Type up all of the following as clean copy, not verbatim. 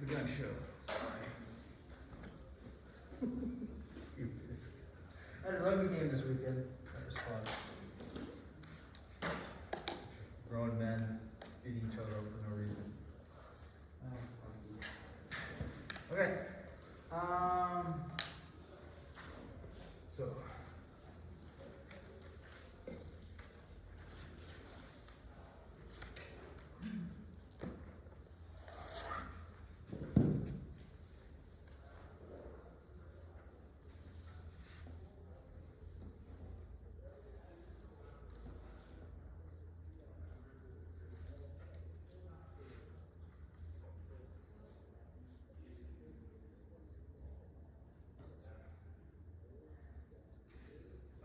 the gun show. Sorry. Stupid. I had a rugby game this weekend. That was fun. Grown men beating each other up for no reason. Okay. So.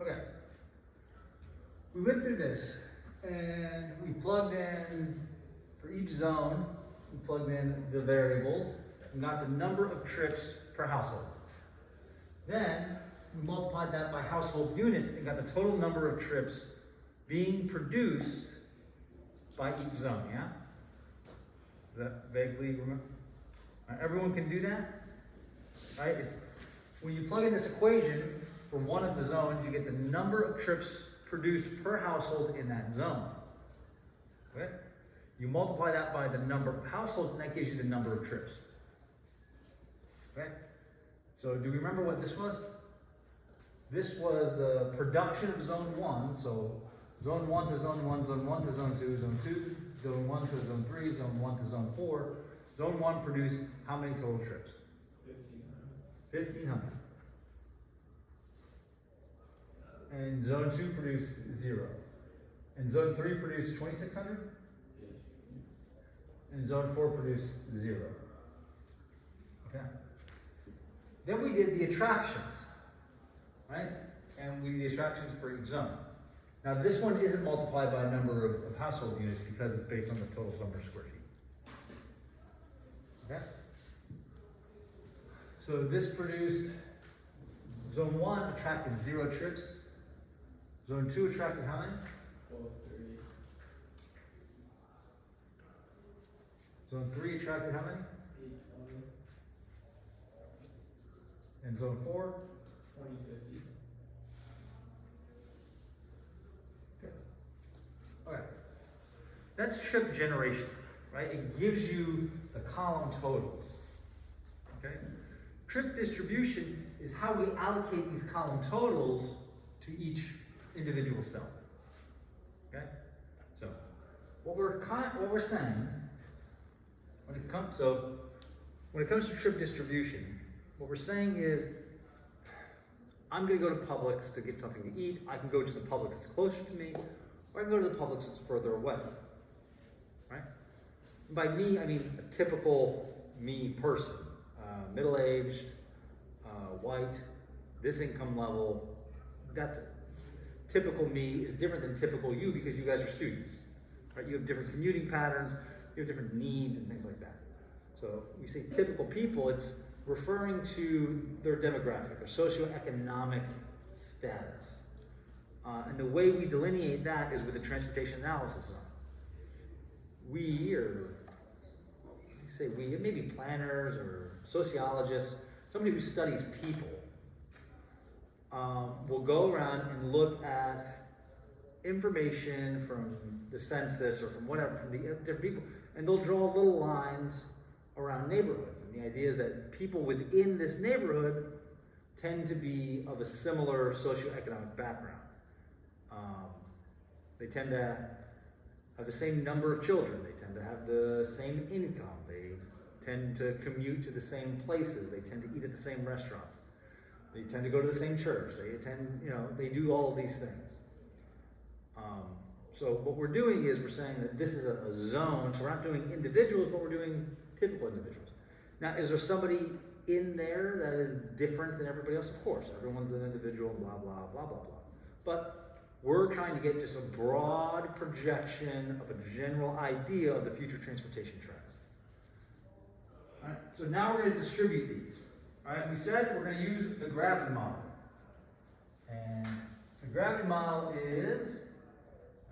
Okay. We went through this and we plugged in for each zone, we plugged in the variables and got the number of trips per household. Then we multiplied that by household units and got the total number of trips being produced by each zone, yeah? Does that vaguely remember? Everyone can do that? Right? It's when you plug in this equation for one of the zones, you get the number of trips produced per household in that zone. Okay? You multiply that by the number of households, and that gives you the number of trips. Okay? So do we remember what this was? This was the production of zone 1. So zone 1 to zone 1, zone 1 to zone 2, zone 2, zone 1 to zone 3, zone 1 to zone 4. Zone 1 produced how many total trips? 1,500. And zone 2 produced 0. And zone 3 produced 2,600? And zone 4 produced 0. Okay. Then we did the attractions, right? And we did the attractions for each zone. Now this one isn't multiplied by a number of household units because it's based on the total number of square feet. Okay? So this produced, zone 1 attracted 0 trips. Zone 2 attracted how many? 1230. Zone 3 attracted how many? 820. And zone 4? 2050. Okay. Okay. That's trip generation, right? It gives you the column totals. Okay? Trip distribution is how we allocate these column totals to each individual cell. Okay? So what we're saying when it comes to trip distribution, what we're saying is I'm going to go to Publix to get something to eat. I can go to the Publix that's closer to me, or I can go to the Publix that's further away. Right? By me, I mean a typical me person, middle-aged, white, this income level. That's it. Typical me is different than typical you because you guys are students, right? You have different commuting patterns, you have different needs and things like that. So when you say typical people, it's referring to their demographic, their socioeconomic status. And the way we delineate that is with the transportation analysis zone. We, or I say we, it may be planners or sociologists, somebody who studies people, will go around and look at information from the census or from whatever, from the different people, and they'll draw little lines around neighborhoods. And the idea is that people within this neighborhood tend to be of a similar socioeconomic background. They tend to have the same number of children. They tend to have the same income. They tend to commute to the same places. They tend to eat at the same restaurants. They tend to go to the same church. They attend, they do all of these things. So what we're doing is we're saying that this is a zone. So we're not doing individuals, but we're doing typical individuals. Now, is there somebody in there that is different than everybody else? Of course, everyone's an individual, blah, blah, blah, blah, blah. But we're trying to get just a broad projection of a general idea of the future transportation trends. All right, so now we're going to distribute these. All right, we said we're going to use the gravity model. And the gravity model is,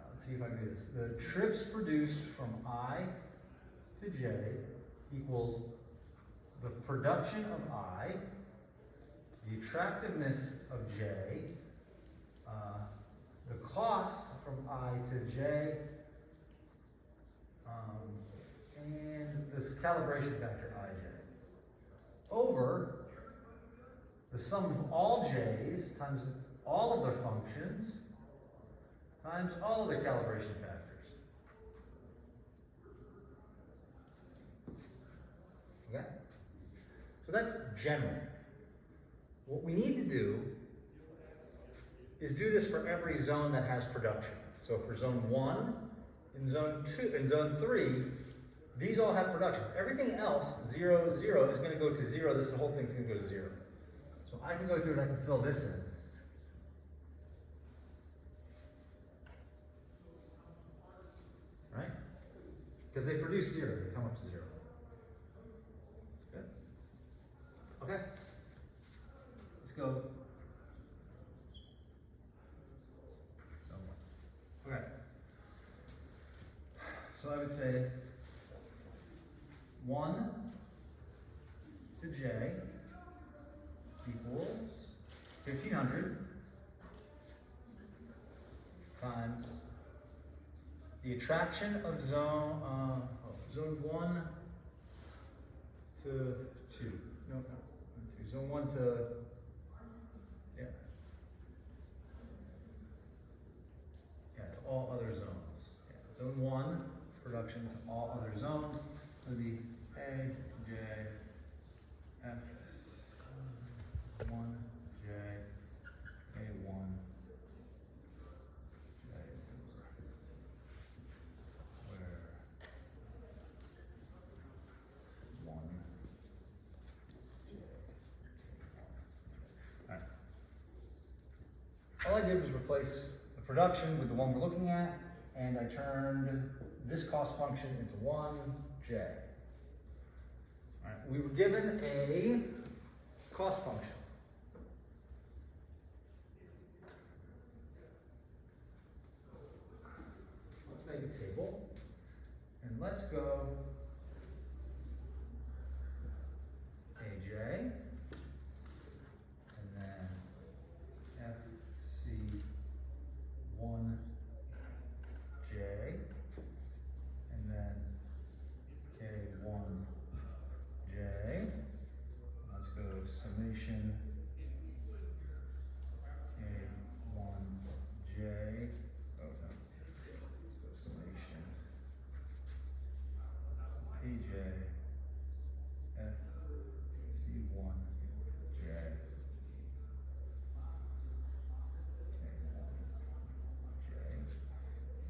let's see if I can do this. The trips produced from I to J equals the production of I, the attractiveness of J, the cost from I to J, and this calibration factor Ij, over the sum of all J's times all of their functions times all of their calibration factors. Okay? So that's general. What we need to do is do this for every zone that has production. So for zone 1, in zone 2, in zone 3, these all have productions. Everything else, 0, 0, is going to go to 0. This whole thing's going to go to 0. So I can go through and I can fill this in. Right? Because they produce 0, they come up to 0. Good? Okay. Let's go. Okay. So I would say 1 to J equals 1500 times the attraction of zone 1 to 2. No, not 2. Zone 1 to, yeah. Yeah, to all other zones. Yeah. Zone 1, production to all other zones would be A, J, F, 1, J, A1, J, where 1, J, Alright. All I did was replace the production with the one we're looking at, and I turned this cost function into 1J. All right, we were given a cost function. Let's make a table, and let's go AJ, and then FC1J, and then K1J. Let's go summation K1J. Oh no. Let's go summation KJ FC1J.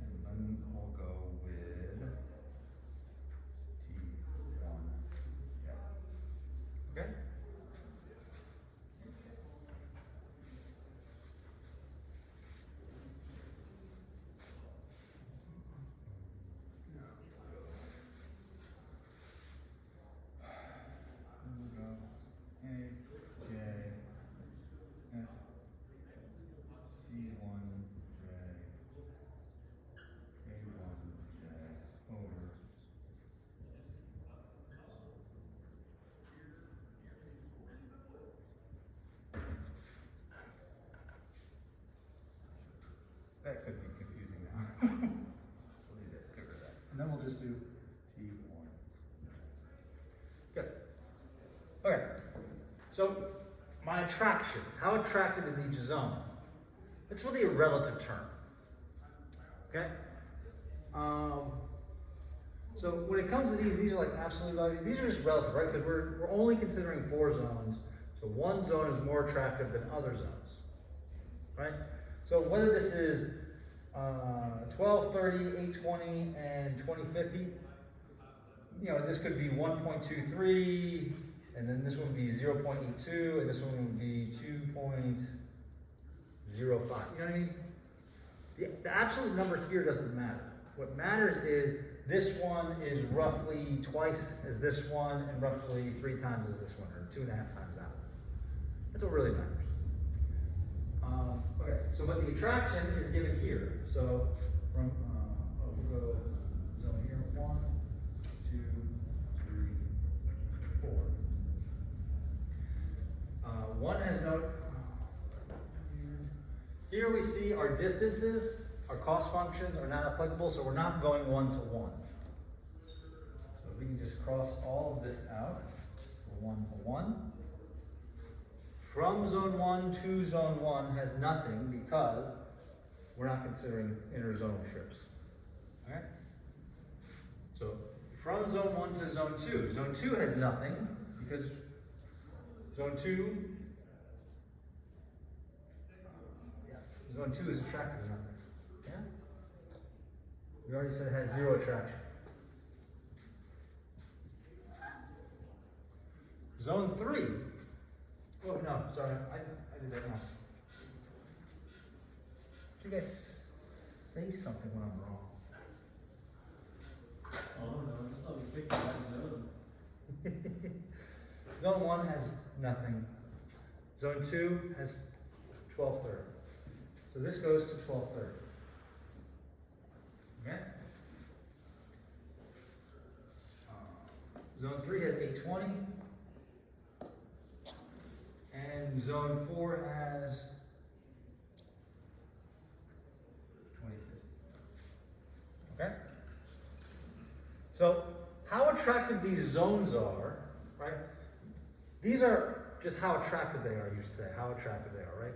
And then we'll go with T1. Yeah. Okay? We'll go A, J, F, C1J, K1J, over. That could be confusing now. We'll do that, get rid of that. And then we'll just do T1. Good. Okay. So, my attractions. How attractive is each zone? It's really a relative term. Okay? So when it comes to these are like absolute values. These are just relative, right? Because we're only considering 4 zones. So one zone is more attractive than other zones. Right? So whether this is 12, 30, 820, and 2050, you know, this could be 1.23, and then this one would be 0.82, and this one would be 2.05. You know what I mean? The absolute number here doesn't matter. What matters is this one is roughly twice as this one, and roughly 3 times as this one, or 2.5 times that one. That's what really matters. Okay, so but the attraction is given here. So from we'll go zone here 1, 2, 3, 4. our distances, our cost functions are not applicable, so we're not going one-to-one. So we can just cross all of this out for one-to-one. From zone 1 to zone 1 has nothing because we're not considering interzonal trips. Alright? So from zone 1 to zone 2. Zone 2 has nothing because zone 2 is attractive nothing. Yeah? We already said it has zero attraction. Zone 3. Oh no, sorry, I did that wrong. You guys say something when I'm wrong. Oh no, just let me pick that zone. Zone 1 has nothing. Zone 2 has 12/3. So this goes to 12/3. Okay? Zone 3 has 820. And zone 4 has 20/50. Okay? So, how attractive these zones are, right? These are just how attractive they are, you should say, how attractive they are, right?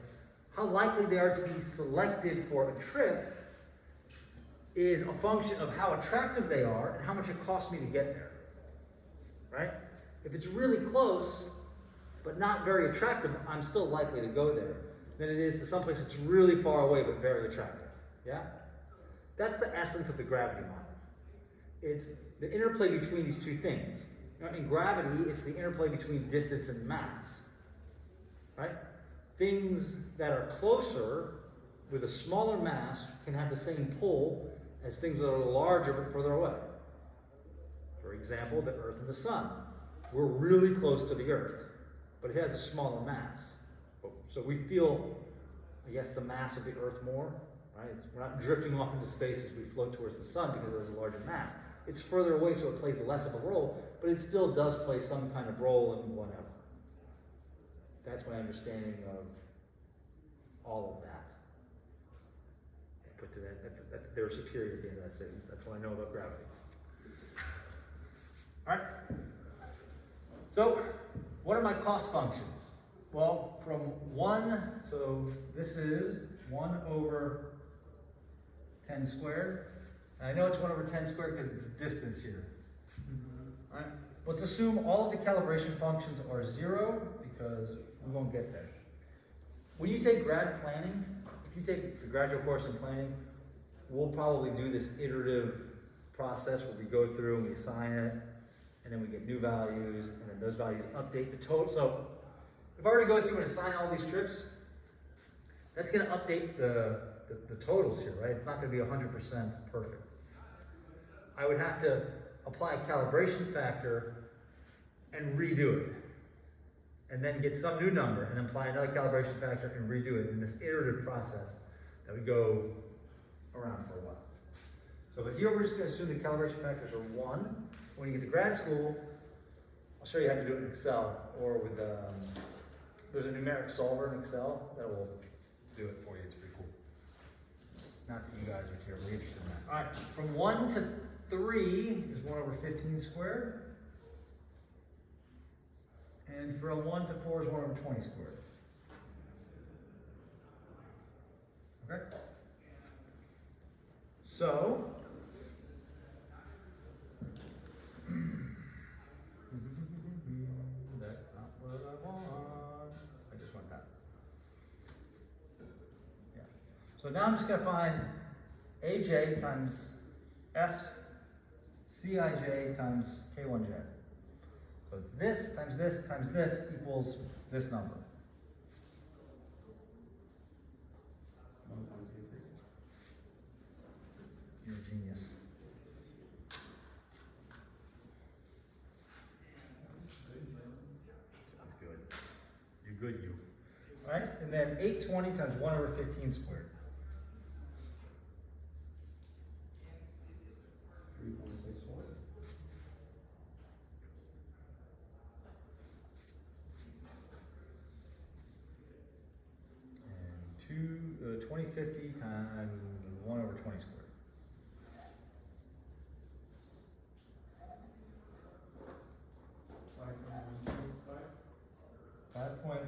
How likely they are to be selected for a trip is a function of how attractive they are and how much it costs me to get there, right? If it's really close, but not very attractive, I'm still likely to go there than it is to someplace that's really far away but very attractive, yeah? That's the essence of the gravity model. It's the interplay between these two things. You know, in gravity, it's the interplay between distance and mass, right? Things that are closer with a smaller mass can have the same pull as things that are larger but further away. For example, the Earth and the Sun. We're really close to the Earth, but it has a smaller mass. So we feel, I guess, the mass of the Earth more, right? We're not drifting off into space as we float towards the Sun because it has a larger mass. It's further away, so it plays less of a role, but it still does play some kind of role in whatever. That's my understanding of all of that. It puts it in, that's they're superior at the end of that sentence. That's what I know about gravity. All right. So, what are my cost functions? Well, from 1, so this is 1 over 10 squared. And I know it's 1 over 10 squared because it's distance here. All right. Let's assume all of the calibration functions are 0 because we won't get there. When you take grad planning, if you take the graduate course in planning, we'll probably do this iterative process where we go through and we assign it, and then we get new values, and then those values update the total. So if I were to go through and assign all these trips, that's going to update the totals here, right? It's not going to be 100% perfect. I would have to apply a calibration factor and redo it, and then get some new number and apply another calibration factor and redo it in this iterative process that would go around for a while. So, but here we're just going to assume the calibration factors are 1. When you get to grad school, I'll show you how to do it in Excel or with, there's a numeric solver in Excel that will do it for you. It's pretty cool. Not that you guys are terribly interested in that. All right, from 1 to 3 is 1 over 15 squared. And from 1 to 4 is 1 over 20 squared. Okay? So, that's not what I want. I just want that. Yeah. So now I'm just going to find AJ times F Cij times K1J. So it's this times this times this equals this number. 1, 2, 3. You're a genius. That's good. You're good, you. All right, and then 820 times 1 over 15 squared. 3.61. And 25 2050 times 1 over 20 squared. Five point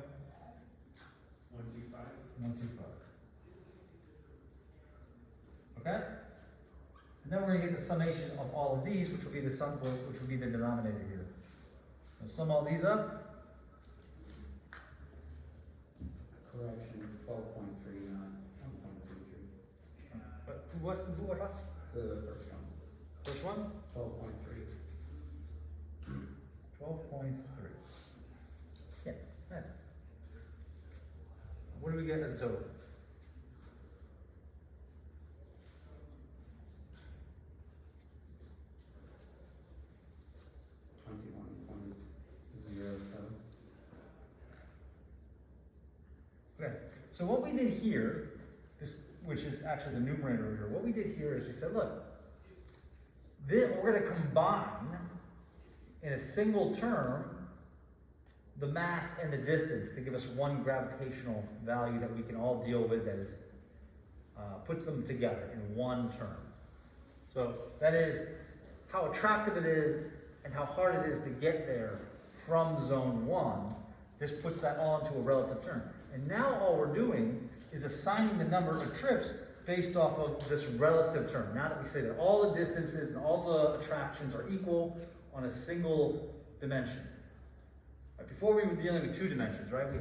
one two five. 5.125. Okay? And then we're gonna get the summation of all of these, which will be the sum, which will be the denominator here. So sum all these up. Correction, 12.3, not 1.23. What? The first one, First one? 12.3. 12.3. Yeah, that's it. What do we get as a total? 21.07. Okay, so what we did here, which is actually the numerator here, what we did here is we said, look, we're going to combine in a single term the mass and the distance to give us one gravitational value that we can all deal with that is, puts them together in one term. So that is how attractive it is and how hard it is to get there from zone 1. This puts that all into a relative term. And now all we're doing is assigning the number of trips based off of this relative term. Now that we say that all the distances and all the attractions are equal on a single dimension. Right, before we were dealing with 2 dimensions, right? We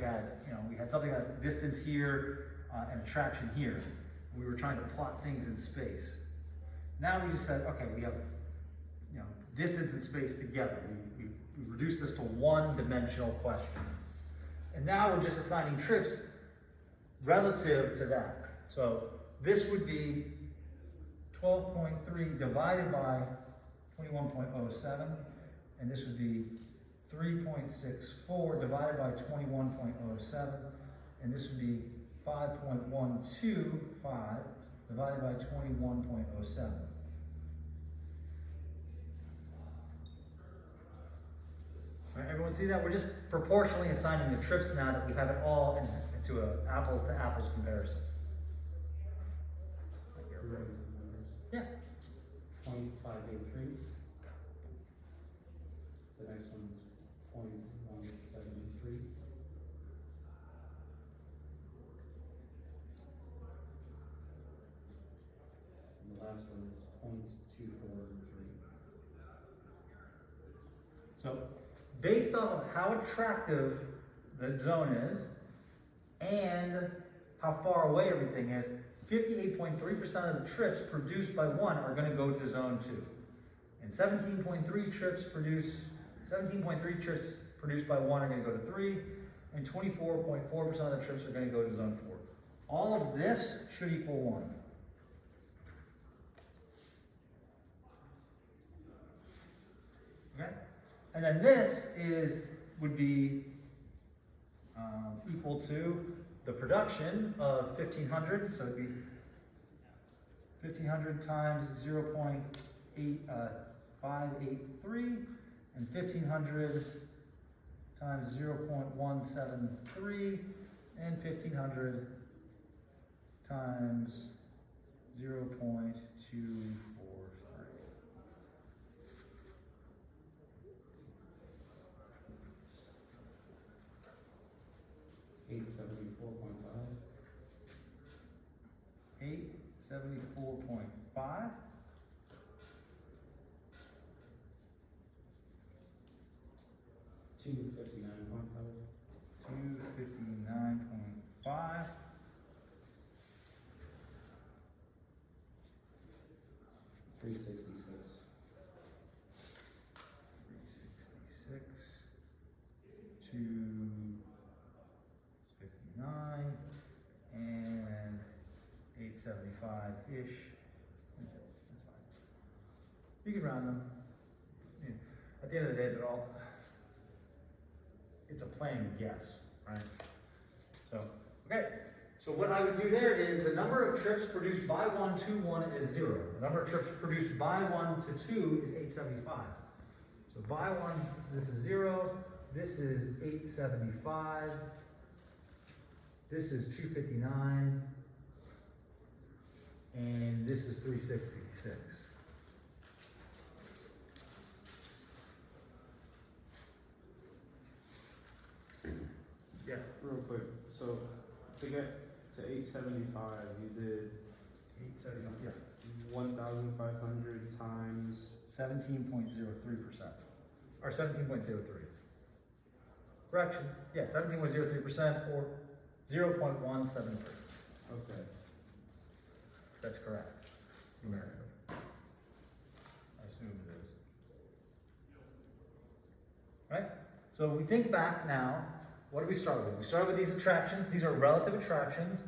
had something like distance here and attraction here. We were trying to plot things in space. Now we just said, okay, we have distance and space together. We reduced this to one-dimensional question. And now we're just assigning trips relative to that. So this would be 12.3 divided by 21.07, and this would be 3.64 divided by 21.07, and this would be 5.125 divided by 21.07. All right, everyone see that? We're just proportionally assigning the trips now that we have it all into an apples to apples comparison. Yeah. 0.583. The next one is 0.173. And the last one is 0.243. So, based off of how attractive the zone is and how far away everything is, 58.3% of the trips produced by 1 are going to go to zone 2. And 17.3 trips produced by 1 are going to go to 3, and 24.4% of the trips are going to go to zone 4. All of this should equal 1. Okay? And then this would be equal to the production of 1,500, so it'd be 1,500 times 0.583, and 1,500 times 0.173, and 1,500 times 0.243. 874.5. 874.5. 259.5. 259.5. 366. 366. 259 and 875-ish. That's fine. You can round them. Yeah. At the end of the day, it's a plain guess, right? So, okay. So what I would do there is the number of trips produced by 1 to 1 is 0. The number of trips produced by 1 to 2 is 875. So by 1, this is 0. This is 875. This is 259. and this is 366. Yes. Real quick, so to get to 875, you did 875, yeah. 1,500 times. 17.03%. Or 17.03. Correction, yeah, 17.03% or 0.173. Okay. That's correct. Numerically. I assume it is. Right? So we think back now, what did we start with? We started with these attractions. These are relative attractions,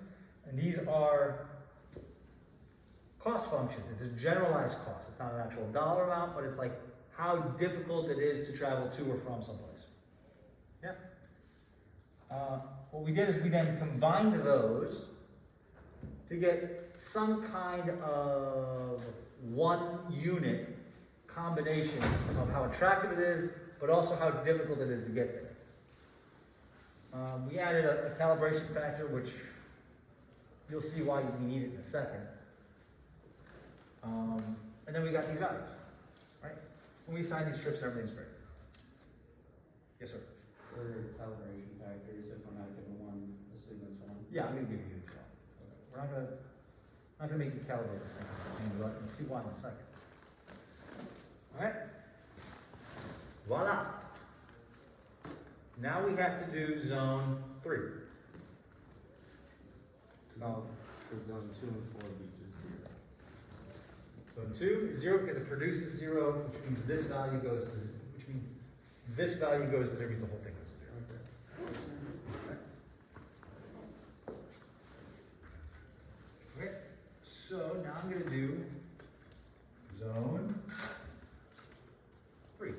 and these are cost functions. It's a generalized cost. It's not an actual dollar amount, but it's like how difficult it is to travel to or from someplace. Yeah. What we did is we then combined those to get some kind of one unit combination of how attractive it is, but also how difficult it is to get there. We added a calibration factor, which you'll see why we need it in a second. And then we got these values, right? When we assign these trips, everything's great. Yes, sir? For calibration factors, if we're not given one, assume it's one. Yeah, I'm gonna give you two. We're not gonna make you calibrate this thing. You'll see why in a second. All right? Voila. Now we have to do zone 3. Because zone 2 and 4 be just 0. Zone 2 is 0 because it produces 0, which means this value goes to 0, which means this value goes to 0, means the whole thing goes to 0. Okay, so now I'm going to do zone 3.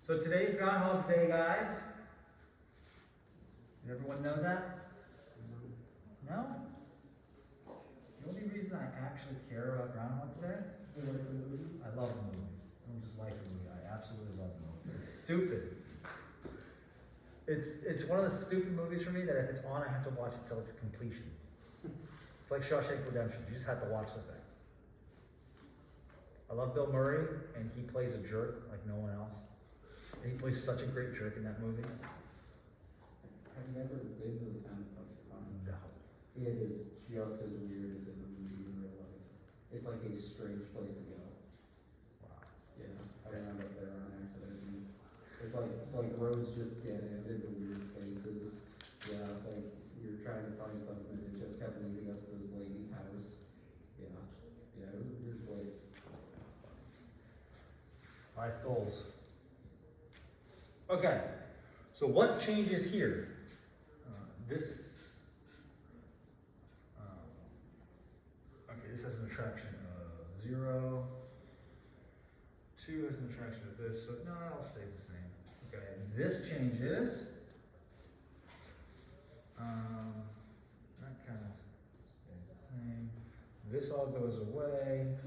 So today's Groundhog's Day, guys. Did everyone know that? No? The only reason I actually care about Groundhog's Day? I love the movie. I don't just like the movie, I absolutely love the movie. It's stupid. It's one of the stupid movies for me that if it's on, I have to watch it till it's completion. It's like Shawshank Redemption, you just have to watch the thing. I love Bill Murray, and he plays a jerk like no one else. And he plays such a great jerk in that movie. I've never been to the town of Tucson. No. It is just as weird as it would be in real life. It's like a strange place to go. Wow. Yeah, I went up there on accident. It's like roads just dead end into weird places. Yeah, like you're trying to find something and it just kept leading us to this lady's house. Yeah, it was a weird place. 5 goals. Okay, so what changes here? This has an attraction of 0. 2 has an attraction of this, so no, it all stays the same. Okay, this changes. That kind of stays the same. This all goes away.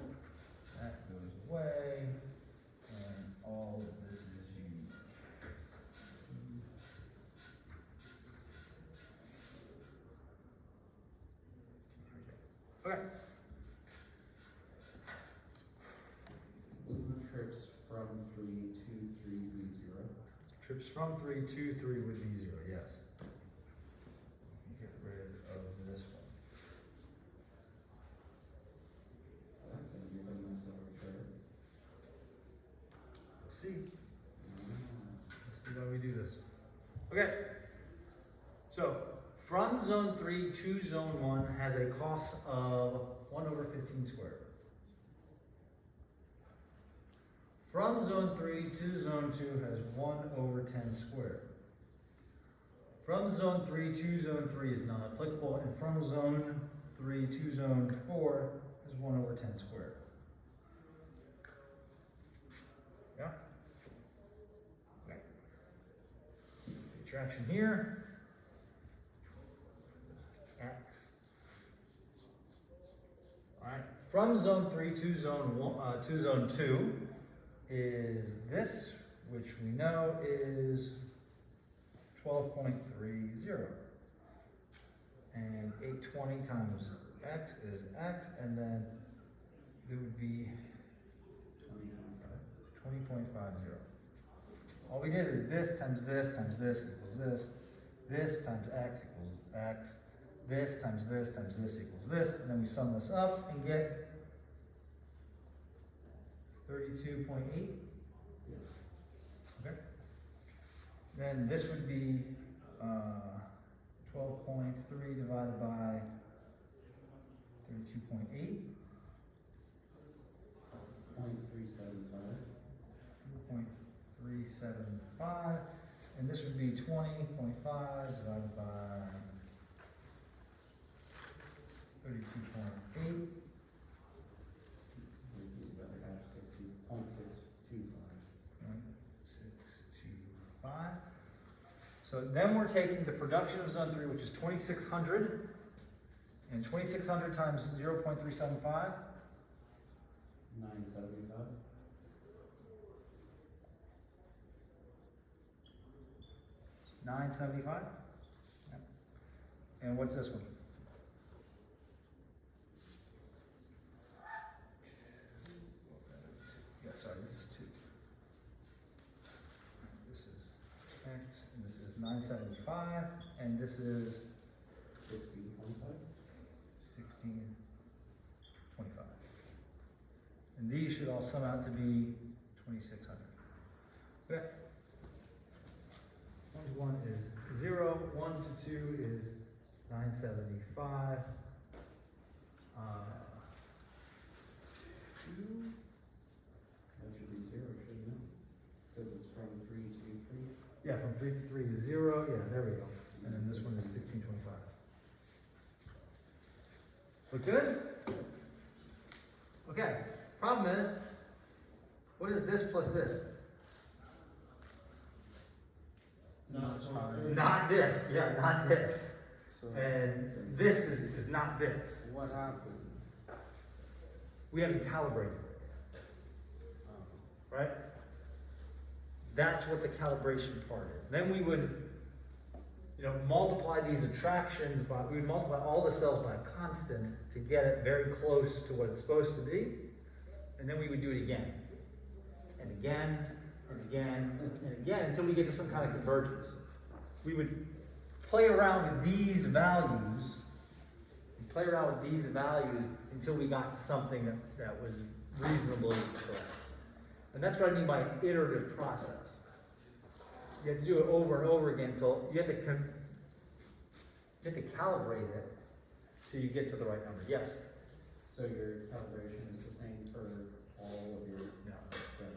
That goes away. And all of this is unique. Okay. Trips from 3 to 3 be 0. Trips from 3 to 3 would be 0, yes. Get rid of this one. That's gonna be a necessary trip. Let's see. Let's see why we do this. Okay. So, from zone 3 to zone 1 has a cost of 1 over 15 squared. From zone 3 to zone 2 has 1 over 10 squared. From zone 3 to zone 3 is not applicable, and from zone 3 to zone 4 is 1 over 10 squared. Yeah? Okay. Attraction here. X. Alright. from zone 3 to zone 2 is this, which we know is 12.30. And 820 times x is x, and then it would be 20.50. All we did is this times this times this equals this. This times x equals x. This times this equals this. And then we sum this up and get 32.8. Yes. Okay. Then this would be 12.3 divided by 32.8. 0.375. 2.375, and this would be 20.5 divided by 32.8. You'd rather have 0.625. So then we're taking the production of zone 3, which is 2600, and 2600 times 0.375. 975. $9.75. Yep. And what's this one? Yeah, sorry, this is 2. This is X, and this is 975, and this is 16.5. 1625. And these should all sum out to be 2600. Okay. 1 to 1 is 0, 1 to 2 is 975. 2. That should be 0, shouldn't it? Because it's from 3 to 3. Yeah, from 3 to 3 is 0. Yeah, there we go. And then this one is 1625. Look good? Okay. Problem is, what is this plus this? Not fine. Not this. Yeah, not this. So And this is not this. what happened? We haven't calibrated, right? That's what the calibration part is. Then we would, multiply these attractions by, we would multiply all the cells by a constant to get it very close to what it's supposed to be. And then we would do it again. And again, and again, and again, until we get to some kind of convergence. We would play around with these values, until we got to something that was reasonably correct. And that's what I mean by an iterative process. You have to do it over and over again until you have to calibrate it till you get to the right number. Yes? So your calibration is the same for all of your. No. Okay.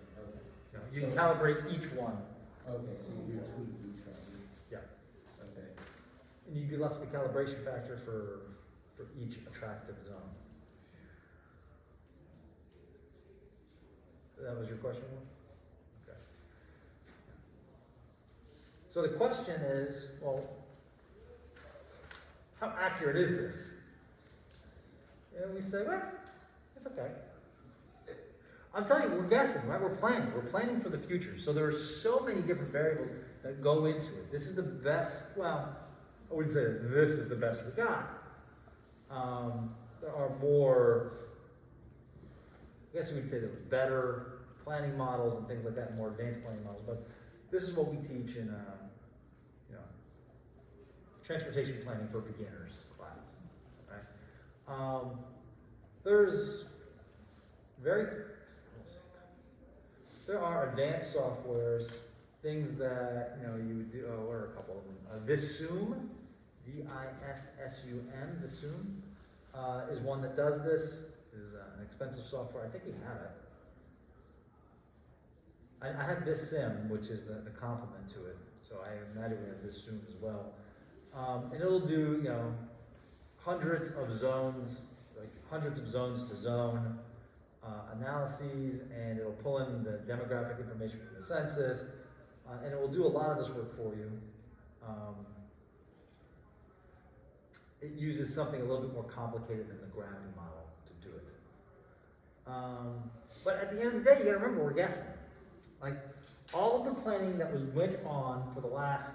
No. You can calibrate each one. Okay, so you tweak each value. Yeah. Okay. And you'd be left with the calibration factor for each attractive zone. That was your question? Okay. So the question is, well, how accurate is this? And we say, well, it's okay. I'm telling you, we're guessing, right? We're planning for the future. So there are so many different variables that go into it. This is the best, well, I wouldn't say that this is the best we got. There are more, I guess we would say there are better planning models and things like that, more advanced planning models, but this is what we teach in, transportation planning for beginners class, right? There are advanced softwares, things that, you would do, what are a couple of them? Visum, V-I-S-S-U-M, Visum, is one that does this. Is an expensive software. I think we have it. I have Vissim, which is the complement to it. So I imagine we have Visum as well. And it'll do, hundreds of zones to zone analyses, and it'll pull in the demographic information from the census, and it will do a lot of this work for you. It uses something a little bit more complicated than the gravity model to do it. But at the end of the day, you gotta remember, we're guessing. Like, all of the planning that went on for the last,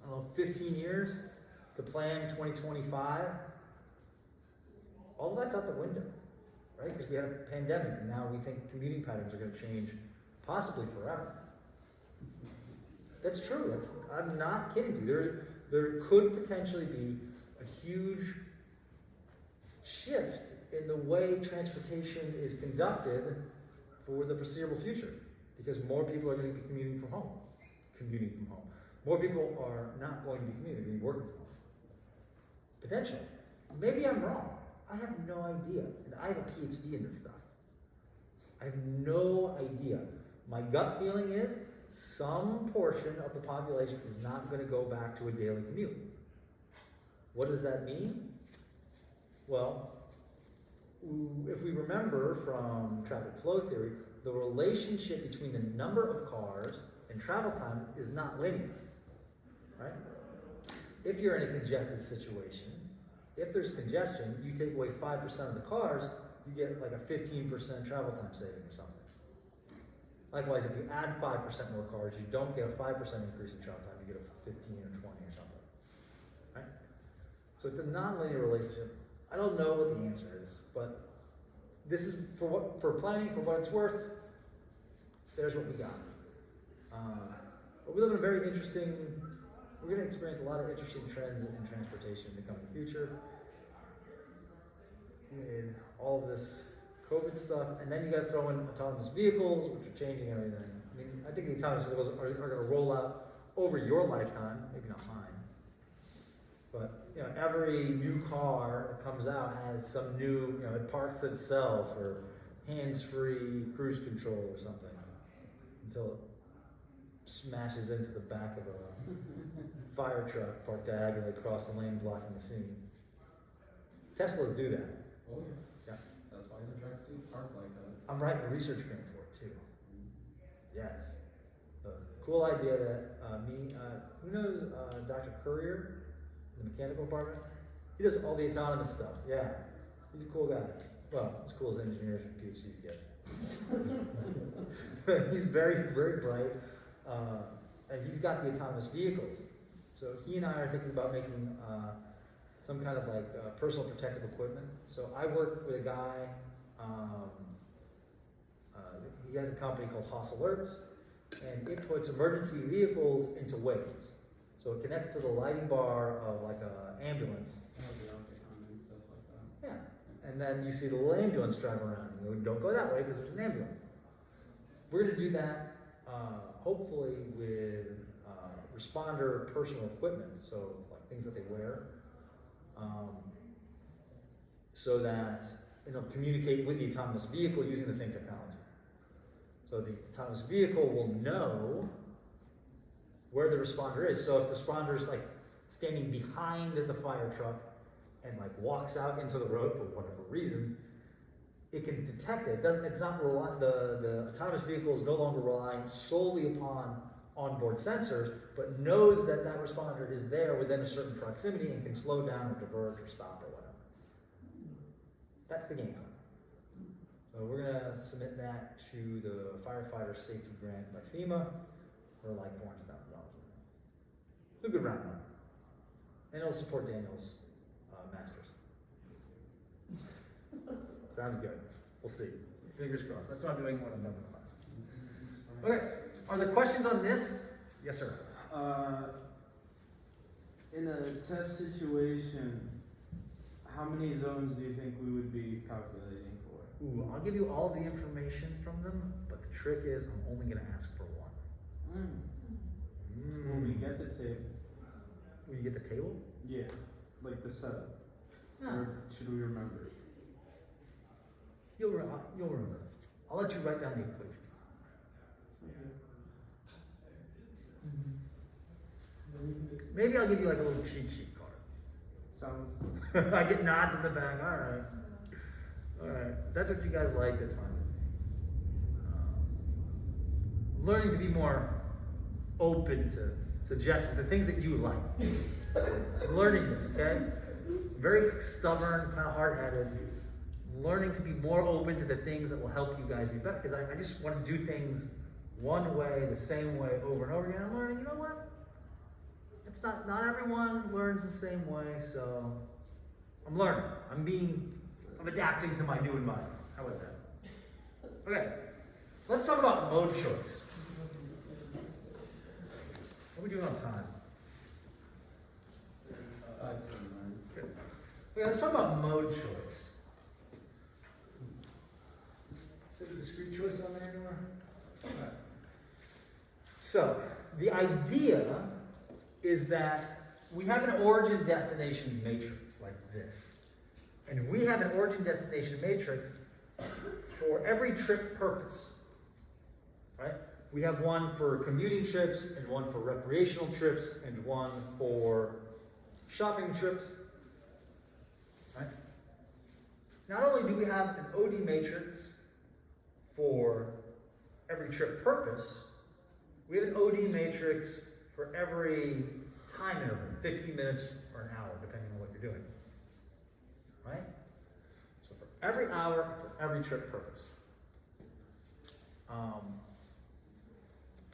I don't know, 15 years to plan 2025, all of that's out the window, right? Because we had a pandemic, and now we think commuting patterns are gonna change possibly forever. That's true, I'm not kidding you. There could potentially be a huge shift in the way transportation is conducted for the foreseeable future, because more people are going to be commuting from home. More people are not going to be commuting, they're going to be working from home. Potentially. Maybe I'm wrong. I have no idea. And I have a PhD in this stuff. I have no idea. My gut feeling is some portion of the population is not going to go back to a daily commute. What does that mean? Well, if we remember from traffic flow theory, the relationship between the number of cars and travel time is not linear, right? If you're in a congested situation, if there's congestion, you take away 5% of the cars, you get like a 15% travel time saving or something. Likewise, if you add 5% more cars, you don't get a 5% increase in travel time, you get a 15 or 20 or something, right? So it's a non-linear relationship. I don't know what the answer is, but this is for planning, for what it's worth. There's what we got. But we live in a very interesting. We're going to experience a lot of interesting trends in transportation in the coming future. With all of this COVID stuff, and then you got to throw in autonomous vehicles, which are changing everything. I mean, I think the autonomous vehicles are going to roll out over your lifetime, maybe not mine. But you know, every new car that comes out has some new, it parks itself or hands-free cruise control or something until it smashes into the back of a fire truck parked diagonally across the lane, blocking the scene. Teslas do that. Oh yeah. Yeah. That's why the trucks do park like that. I'm writing a research grant for it too. Yes. Cool idea that who knows Dr. Courier? The mechanical department. He does all the autonomous stuff. Yeah, he's a cool guy. Well, as cool as engineers and PhDs get. He's very, very bright, and he's got the autonomous vehicles. So he and I are thinking about making some kind of like personal protective equipment. So I work with a guy. He has a company called Hoss Alerts, and it puts emergency vehicles into waves. So it connects to the lighting bar of like an ambulance. And stuff like that. Yeah. And then you see the little ambulance driving around. And you don't go that way because there's an ambulance. We're going to do that hopefully with responder personal equipment. So like things that they wear. So that it'll communicate with the autonomous vehicle using the same technology. So the autonomous vehicle will know where the responder is. So if the responder is like standing behind the fire truck and like walks out into the road for whatever reason, it can detect it. It's not the autonomous vehicle is no longer relying solely upon onboard sensors, but knows that that responder is there within a certain proximity and can slow down or divert or stop or whatever. That's the game plan. So we're gonna submit that to the firefighter safety grant by FEMA for like $400,000. It's a good round number. And it'll support Daniel's master's. Sounds good. We'll see. Fingers crossed. That's what I'm doing when I'm done with class. Okay. Are there questions on this? Yes, sir. In a test situation, how many zones do you think we would be calculating for? Ooh, I'll give you all the information from them, but the trick is I'm only going to ask for one. Will we get the table? Will you get the table? Yeah, like the setup. No. Or should we remember it? You'll remember. I'll let you write down the equation. Maybe I'll give you like a little cheat sheet card. Sounds. I get nods in the back. All right. If that's what you guys like, that's fine. I'm learning to be more open to suggestions, the things that you like. I'm learning this, okay? Very stubborn, kind of hard-headed. I'm learning to be more open to the things that will help you guys be better, because I just want to do things one way, the same way, over and over again. I'm learning, you know what? It's not everyone learns the same way, so I'm learning. I'm adapting to my new environment. How about that? Okay, let's talk about mode choice. What are we doing on time? 5:29. Good. Okay, let's talk about mode choice. Is there discrete choice on there anywhere? Alright. So, the idea is that we have an origin destination matrix like this. And we have an origin destination matrix for every trip purpose. Right? We have one for commuting trips, and one for recreational trips, and one for shopping trips. Right? Not only do we have an OD matrix for every trip purpose, we have an OD matrix for every time interval, 15 minutes or an hour, depending on what you're doing. Right? So for every hour, for every trip purpose.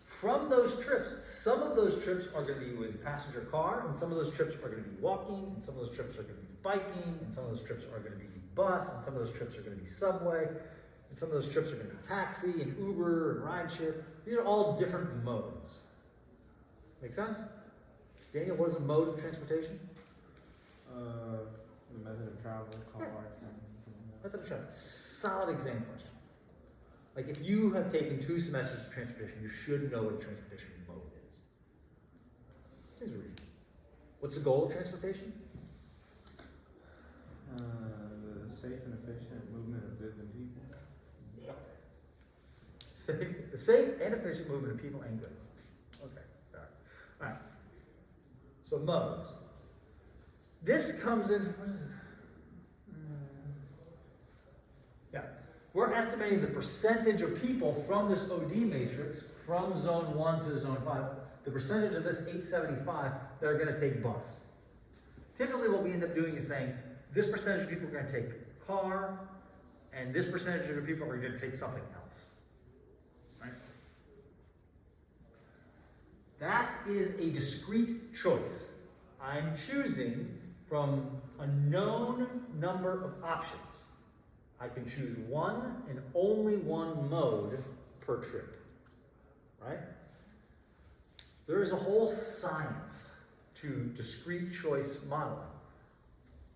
From those trips, some of those trips are going to be with passenger car, and some of those trips are going to be walking, and some of those trips are going to be biking, and some of those trips are going to be bus, and some of those trips are going to be subway, and some of those trips are going to be taxi and Uber and rideshare. These are all different modes. Make sense? Daniel, what is a mode of transportation? The method of travel, car, Method of travel. Solid exam question. Like if you have taken 2 semesters of transportation, you should know what a transportation mode is. Please read. What's the goal of transportation? The safe and efficient movement of goods and people. Nailed it. The safe and efficient movement of people and goods. Okay. All right. So modes. This comes in. What is it? Yeah. We're estimating the percentage of people from this OD matrix, from zone 1 to zone 5, the percentage of this 875 that are going to take bus. Typically what we end up doing is saying, this percentage of people are going to take car, and this percentage of people are going to take something else. Right? That is a discrete choice. I'm choosing from a known number of options. I can choose one and only one mode per trip, right? There is a whole science to discrete choice modeling.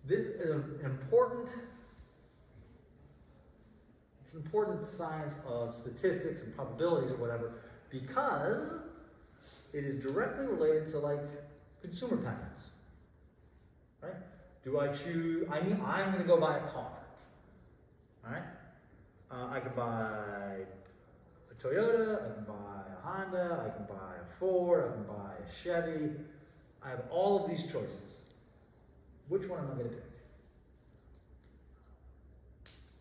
This is an important science of statistics and probabilities or whatever, because it is directly related to like consumer patterns, right? Do I choose, I'm going to go buy a car. All right, I can buy a Toyota, I can buy a Honda, I can buy a Ford, I can buy a Chevy. I have all of these choices. Which one am I going to pick?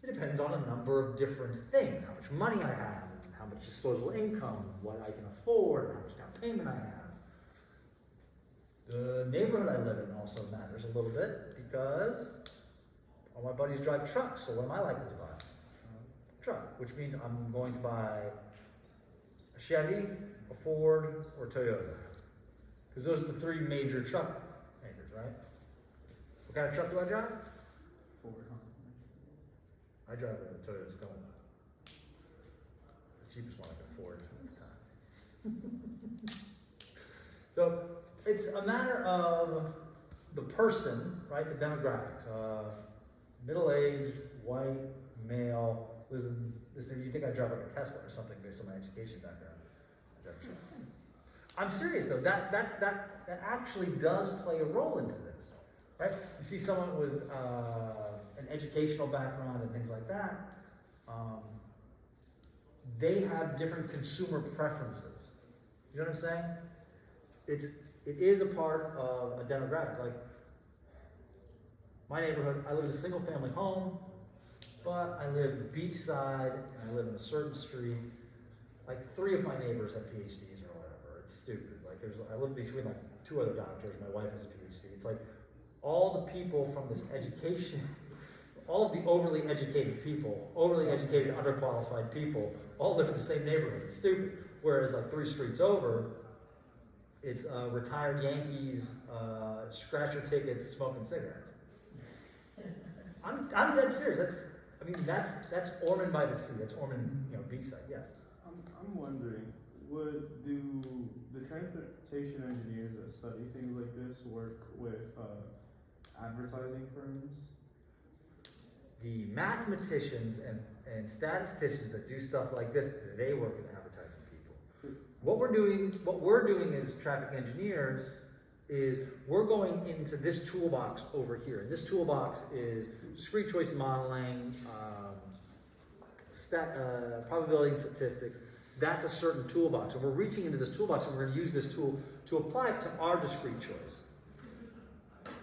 It depends on a number of different things. How much money I have, how much disposable income, what I can afford, how much down payment I have. The neighborhood I live in also matters a little bit, because all my buddies drive trucks, so what am I likely to buy? A truck, which means I'm going to buy a Chevy, a Ford, or Toyota. Because those are the 3 major truck makers, right? What kind of truck do I drive? Ford. I drive a Toyota Tacoma. The cheapest one I can afford at the time. So it's a matter of the person, right? The demographics. Middle-aged, white, male, lives in this. You think I drive like a Tesla or something based on my education background? I drive a truck. I'm serious though. That actually does play a role into this, right? You see someone with an educational background and things like that. They have different consumer preferences. You know what I'm saying? It is a part of a demographic. Like my neighborhood, I live in a single family home, but I live beachside and I live in a certain street. Like 3 of my neighbors have PhDs or whatever. It's stupid. Like I live between like 2 other doctors. My wife has a PhD. It's like all the people from this education, all of the overly educated people, overly educated, underqualified people, all live in the same neighborhood. It's stupid. Whereas like 3 streets over, it's retired Yankees, scratcher tickets, smoking cigarettes. I'm dead serious. That's Ormond by the Sea. That's Ormond, beachside. Yes. I'm wondering, do the transportation engineers that study things like this work with advertising firms? The mathematicians and statisticians that do stuff like this, they work with advertising people. What we're doing as traffic engineers is we're going into this toolbox over here. And this toolbox is discrete choice modeling, probability and statistics. That's a certain toolbox. And we're reaching into this toolbox and we're going to use this tool to apply it to our discrete choice.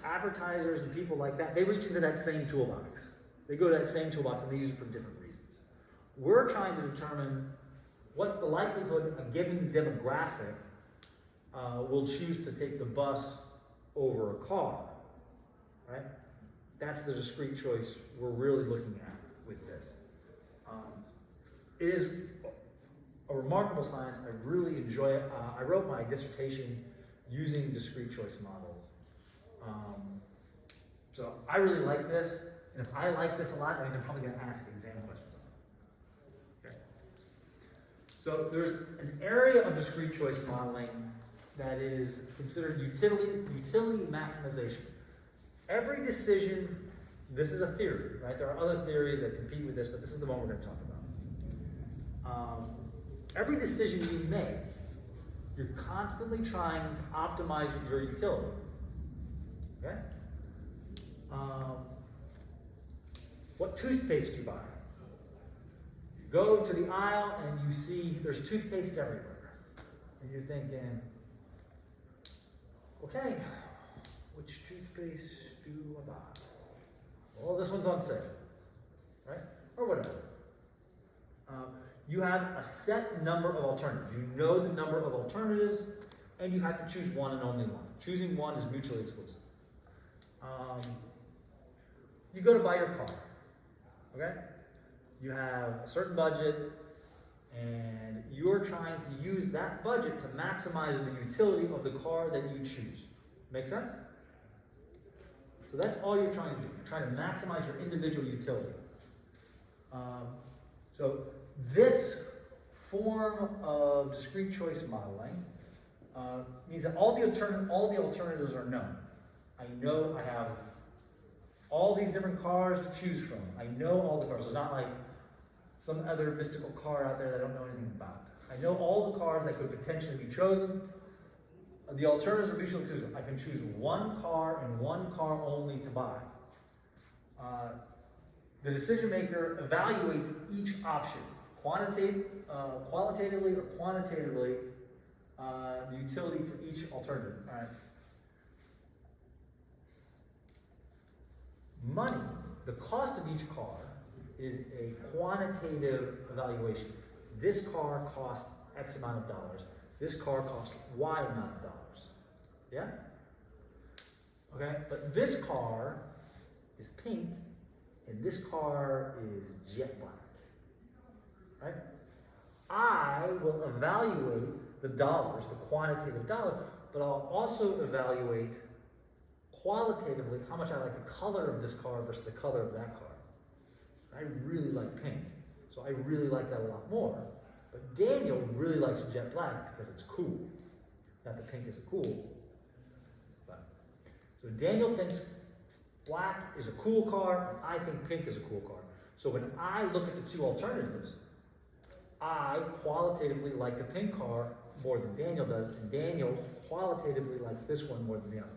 Advertisers and people like that, they reach into that same toolbox. They go to that same toolbox and they use it for different reasons. We're trying to determine what's the likelihood a given demographic will choose to take the bus over a car, right? That's the discrete choice we're really looking at with this. It is a remarkable science. I really enjoy it. I wrote my dissertation using discrete choice models. So I really like this. And if I like this a lot, that means I'm probably going to ask exam questions on it. Okay. So there's an area of discrete choice modeling that is considered utility maximization. Every decision, this is a theory, right? There are other theories that compete with this, but this is the one we're going to talk about. Every decision you make, you're constantly trying to optimize your utility. Okay? What toothpaste you buy? You go to the aisle and you see there's toothpaste everywhere. And you're thinking, okay, which toothpaste do I buy? Well, this one's on sale, right? Or whatever. You have a set number of alternatives. You know the number of alternatives, and you have to choose one and only one. Choosing one is mutually exclusive. You go to buy your car, okay? You have a certain budget, and you're trying to use that budget to maximize the utility of the car that you choose. Make sense? So that's all you're trying to do. You're trying to maximize your individual utility. So this form of discrete choice modeling means that all the alternatives are known. I know I have all these different cars to choose from. I know all the cars. So it's not like some other mystical car out there that I don't know anything about. I know all the cars that could potentially be chosen. The alternatives are mutually exclusive. I can choose one car and one car only to buy. The decision maker evaluates each option, qualitatively or quantitatively, the utility for each alternative. All right. Money, the cost of each car, is a quantitative evaluation. This car costs X amount of dollars. This car costs Y amount of dollars. Yeah? Okay? But this car is pink, and this car is jet black. Right? I will evaluate the dollars, the quantitative dollar, but I'll also evaluate qualitatively how much I like the color of this car versus the color of that car. I really like pink, so I really like that a lot more. But Daniel really likes jet black because it's cool. Not that pink isn't cool. But, so Daniel thinks black is a cool car, and I think pink is a cool car. So when I look at the two alternatives, I qualitatively like the pink car more than Daniel does, and Daniel qualitatively likes this one more than the other.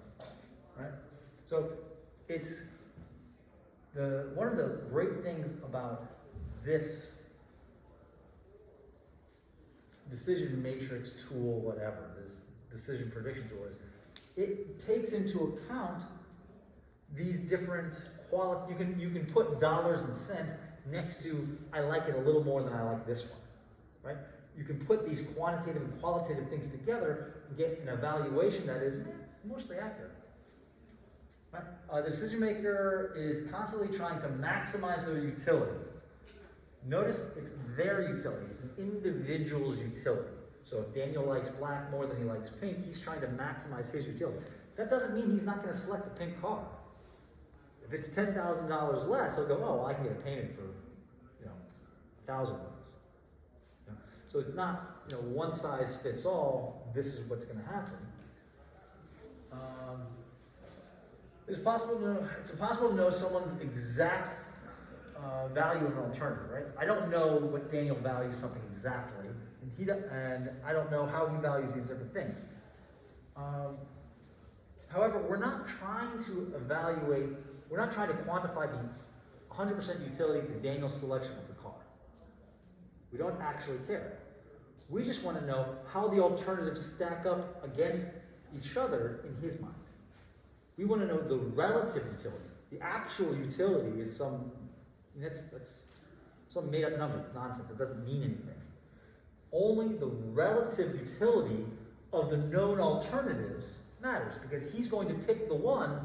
Right? So it's one of the great things about this decision matrix tool, whatever, this decision prediction tool is, it takes into account these different you can put dollars and cents next to I like it a little more than I like this one. Right? You can put these quantitative and qualitative things together and get an evaluation that is mostly accurate. Right? The decision maker is constantly trying to maximize their utility. Notice it's their utility, it's an individual's utility. So if Daniel likes black more than he likes pink, he's trying to maximize his utility. That doesn't mean he's not going to select the pink car. If it's $10,000 less, he'll go, oh, well, I can get it painted for, $1,000. So it's not, one size fits all. This is what's going to happen. It's impossible to know someone's exact value of an alternative, right? I don't know what Daniel values something exactly, and I don't know how he values these different things. However, we're not trying to quantify the 100% utility to Daniel's selection of the car. We don't actually care. We just want to know how the alternatives stack up against each other in his mind. We want to know the relative utility. The actual utility is that's some made up number. It's nonsense. It doesn't mean anything. Only the relative utility of the known alternatives matters, because he's going to pick the one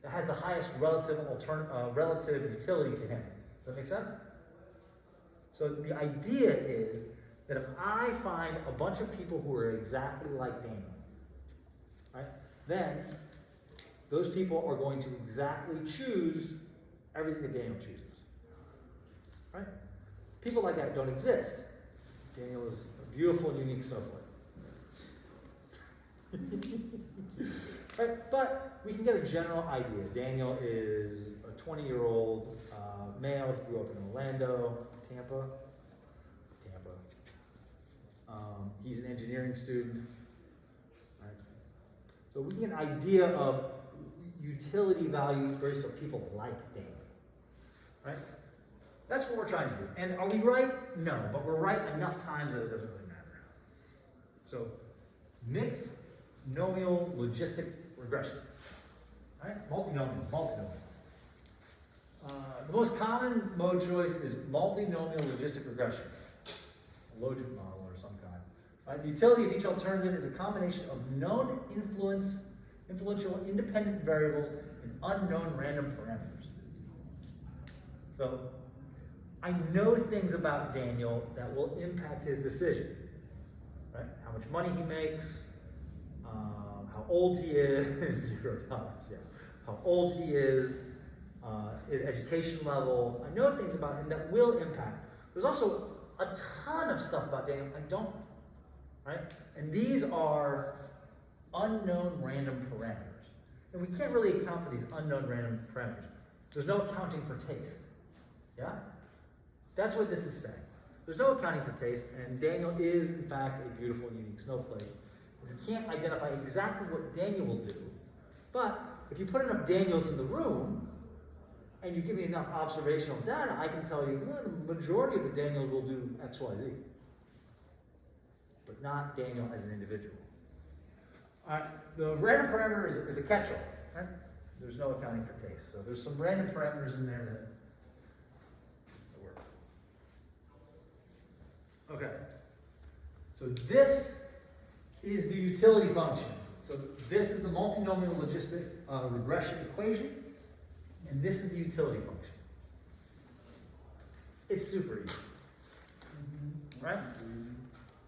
that has the highest relative utility to him. Does that make sense? So the idea is that if I find a bunch of people who are exactly like Daniel, right, then those people are going to exactly choose everything that Daniel chooses. Right? People like that don't exist. Daniel is a beautiful and unique snowflake. Right? But we can get a general idea. Daniel is a 20-year-old male. He grew up in Orlando, Tampa. He's an engineering student. Right? So we can get an idea of utility value versus what people like Daniel. Right? That's what we're trying to do. And are we right? No, but we're right enough times that it doesn't really matter. So, mixed nomial logistic regression. All right? Multinomial. The most common mode choice is multinomial logistic regression. A logic model or some kind. Right? The utility of each alternative is a combination of known influential independent variables and unknown random parameters. So, I know things about Daniel that will impact his decision. Right? How much money he makes, how old he is, $0, yes. How old he is, his education level. I know things about him that will impact. There's also a ton of stuff about Daniel I don't, right? And these are unknown random parameters. And we can't really account for these unknown random parameters. There's no accounting for taste. Yeah? That's what this is saying. There's no accounting for taste, and Daniel is, in fact, a beautiful, unique snowflake. We can't identify exactly what Daniel will do, but if you put enough Daniels in the room, and you give me enough observational data, I can tell you, well, the majority of the Daniels will do X, Y, Z. But not Daniel as an individual. All right, the random parameter is a catch-all, right? There's no accounting for taste. So there's some random parameters in there that work. Okay. So this is the utility function. So this is the multinomial logistic regression equation. And this is the utility function. It's super easy. Right?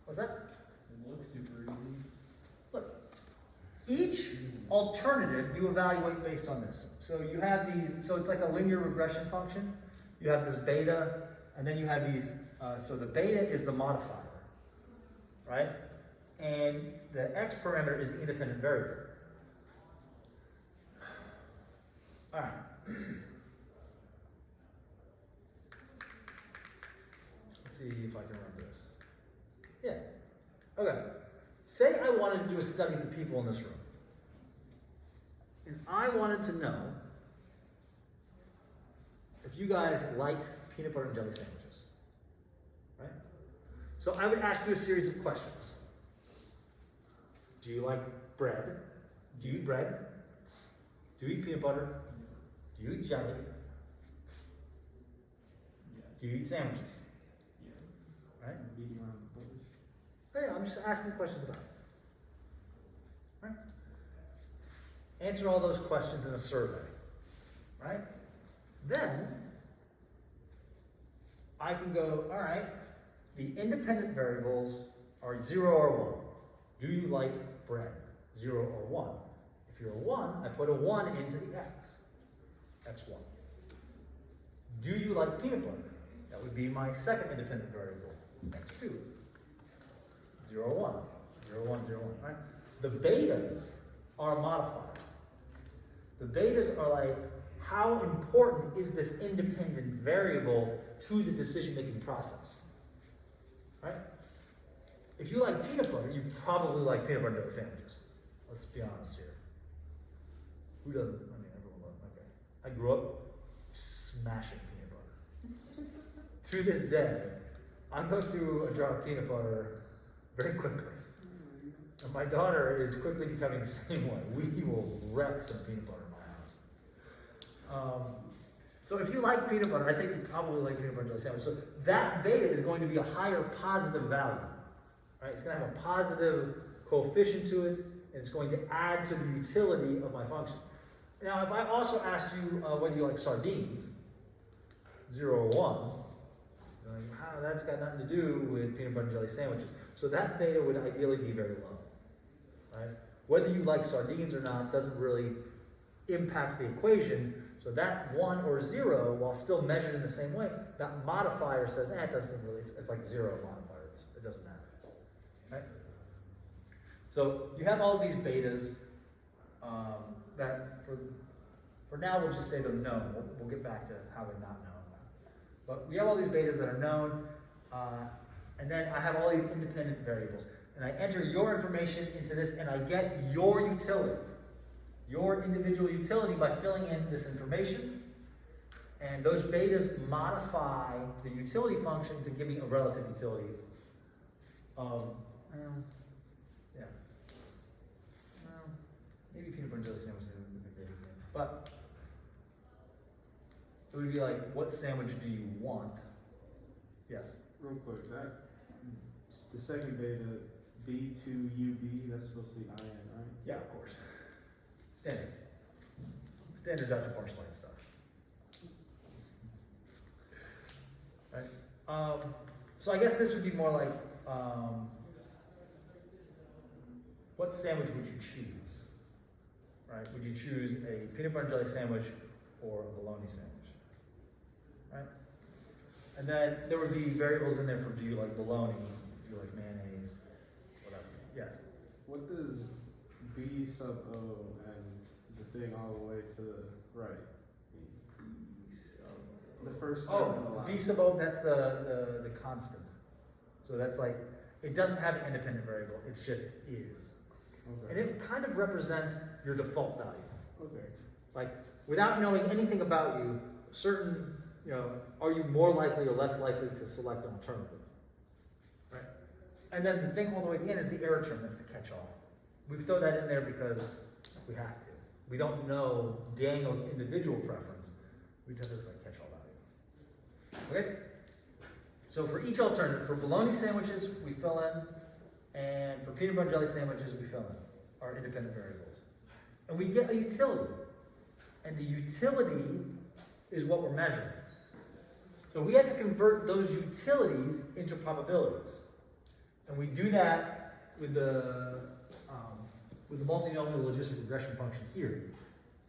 What's that? It looks super easy. Look, each alternative you evaluate based on this. So you have these, so it's like a linear regression function. You have this beta, and then you have these, so the beta is the modifier, right? And the x parameter is the independent variable. All right. Let's see if I can run this. Yeah. Okay. Say I wanted to do a study of the people in this room. And I wanted to know if you guys liked peanut butter and jelly sandwiches. Right? So I would ask you a series of questions. Do you like bread? Do you eat bread? Do you eat peanut butter? Do you eat jelly? Yeah. Do you eat sandwiches? Yes. Right? Beating around the bush. Yeah, I'm just asking questions about it. Right? answer all those questions in a survey, right? Then I can go, all right, the independent variables are 0 or 1. Do you like bread? 0 or 1. If you're a 1, I put a 1 into the x. X1. Do you like peanut butter? That would be my second independent variable, x2. 0 or 1. 0, 1, 0, 1, right? The betas are modified. The betas are like, how important is this independent variable to the decision-making process, right? If you like peanut butter, you probably like peanut butter jelly sandwiches. Let's be honest here. Who doesn't? I mean, everyone loves. Okay. I grew up smashing peanut butter. To this day, I go through a jar of peanut butter very quickly. And my daughter is quickly becoming the same way. We will wreck some peanut butter in my house. So if you like peanut butter, I think you probably like peanut butter jelly sandwich. So that beta is going to be a higher positive value. Right? It's going to have a positive coefficient to it, and it's going to add to the utility of my function. Now, if I also asked you whether you like sardines, 0 or 1, you're like, that's got nothing to do with peanut butter jelly sandwiches. So that beta would ideally be very low. Right? Whether you like sardines or not doesn't really impact the equation. So that 1 or 0, while still measured in the same way, that modifier says, it doesn't really, it's like 0 modifier. It doesn't matter. Right? So you have all of these betas that for now we'll just say they're known. We'll get back to how they're not known. But we have all these betas that are known, and then I have all these independent variables. And I enter your information into this, and I get your utility, your individual utility by filling in this information. And those betas modify the utility function to give me a relative utility of, maybe peanut butter and jelly sandwich is a good example. But it would be like, what sandwich do you want? Yes. Real quick, the second beta, B2UB, that's supposed to be IN, right? Yeah, of course. Standard Dr. Parsley stuff. Right? So I guess this would be more like, what sandwich would you choose? Right? Would you choose a peanut butter and jelly sandwich or a bologna sandwich? Right? And then there would be variables in there for, do you like bologna? Do you like mayonnaise? Whatever. Yes? What does B sub O and the thing all the way to the right mean? The first term in the Oh, last. B sub O, that's the constant. So that's like, it doesn't have an independent variable, it's just is. And Okay. it kind of represents your default value. Okay. Like, without knowing anything about you, certain, are you more likely or less likely to select an alternative? Right? And then the thing all the way at the end is the error term, that's the catch-all. We throw that in there because we have to. We don't know Daniel's individual preference. We just like catch-all value. Okay? So for each alternative, for bologna sandwiches, we fill in, and for peanut butter jelly sandwiches, we fill in our independent variables. And we get a utility. And the utility is what we're measuring. So we have to convert those utilities into probabilities. And we do that with the multinomial logistic regression function here.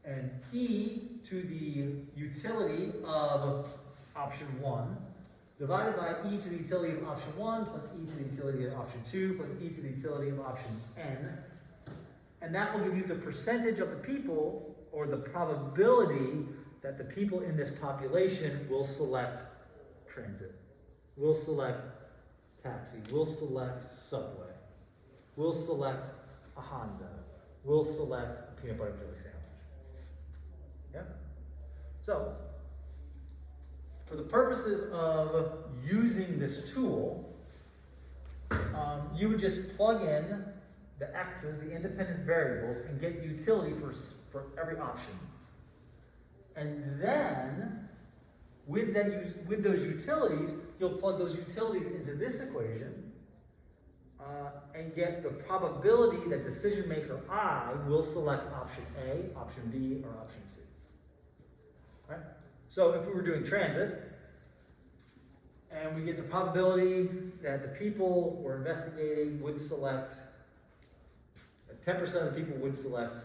And e to the utility of option 1 divided by e to the utility of option 1 plus e to the utility of option 2 plus e to the utility of option n. And that will give you the percentage of the people, or the probability that the people in this population will select transit, will select taxi, will select subway, will select a Honda, will select a peanut butter and jelly sandwich. Yeah? So, for the purposes of using this tool, you would just plug in the x's, the independent variables, and get the utility for every option. And then, with those utilities, you'll plug those utilities into this equation, and get the probability that decision maker I will select option A, option B, or option C. Right? So if we were doing transit, and we get the probability that the people we're investigating would select, 10% of the people would select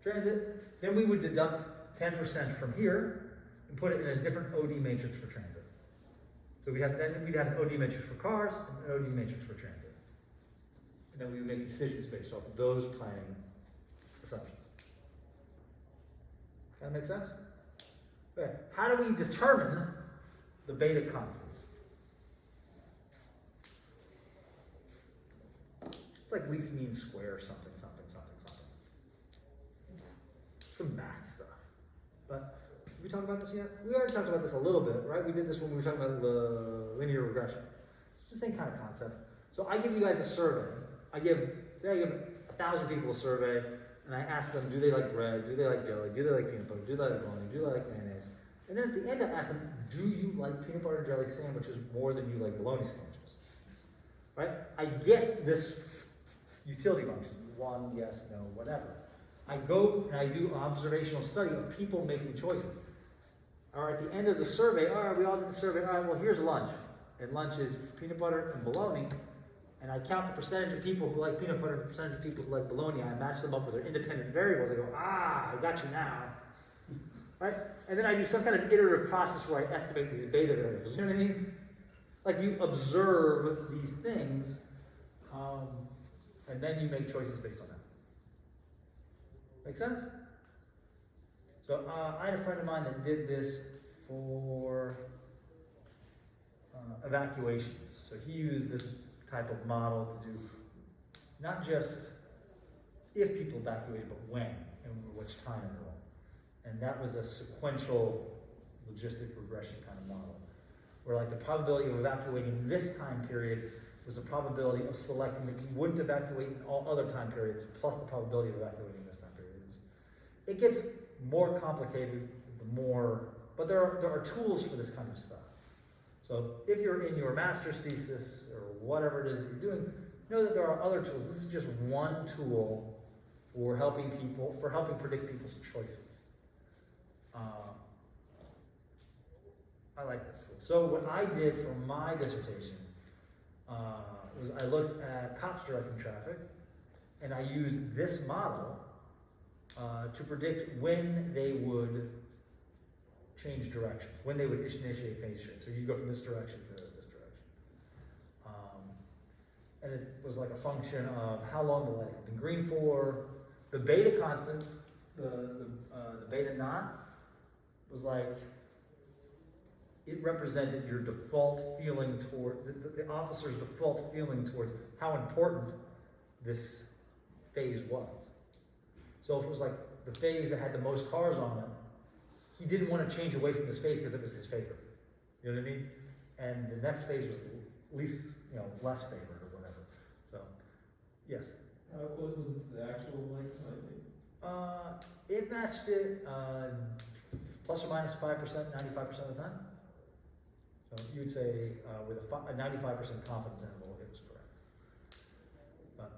transit, then we would deduct 10% from here and put it in a different OD matrix for transit. So we'd have an OD matrix for cars and an OD matrix for transit. And then we would make decisions based off of those planning assumptions. Kind of make sense? Okay. How do we determine the beta constants? It's like least mean square something, something, something, something. Some math stuff. But did we talk about this yet? We already talked about this a little bit, right? We did this when we were talking about the linear regression. It's the same kind of concept. So I give you guys a survey. Say I give 1,000 people a survey, and I ask them, do they like bread? Do they like jelly? Do they like peanut butter? Do they like bologna? Do they like mayonnaise? And then at the end I ask them, do you like peanut butter and jelly sandwiches more than you like bologna sandwiches? Right? I get this utility function. One, yes, no, whatever. I go and I do an observational study of people making choices. Or at the end of the survey, all right, we all did the survey, all right, well, here's lunch. And lunch is peanut butter and bologna. And I count the percentage of people who like peanut butter and the percentage of people who like bologna. I match them up with their independent variables. I go, I got you now. Right? And then I do some kind of iterative process where I estimate these beta variables. You know what I mean? Like you observe these things, and then you make choices based on that. Make sense? So I had a friend of mine that did this for evacuations. So he used this type of model to do not just if people evacuated, but when and which time interval. And that was a sequential logistic regression kind of model, where like the probability of evacuating this time period was the probability of selecting that you wouldn't evacuate in all other time periods, plus the probability of evacuating this time period. It gets more complicated the more, but there are tools for this kind of stuff. So if you're in your master's thesis or whatever it is that you're doing, know that there are other tools. This is just one tool for helping predict people's choices. I like this tool. So what I did for my dissertation was I looked at cops directing traffic, and I used this model to predict when they would change directions, when they would initiate phase shift. So you go from this direction to this direction. And it was like a function of how long the light had been green for. The beta constant, the beta naught, was like, it represented your default feeling toward, the officer's default feeling towards how important this phase was. So if it was like the phase that had the most cars on it, he didn't want to change away from this phase because it was his favorite. You know what I mean? And the next phase was least, less favored or whatever. So, yes. How close was it to the actual light slightly? It matched it plus or minus 5%, 95% of the time. So you would say with a 95% confidence interval, it was correct. But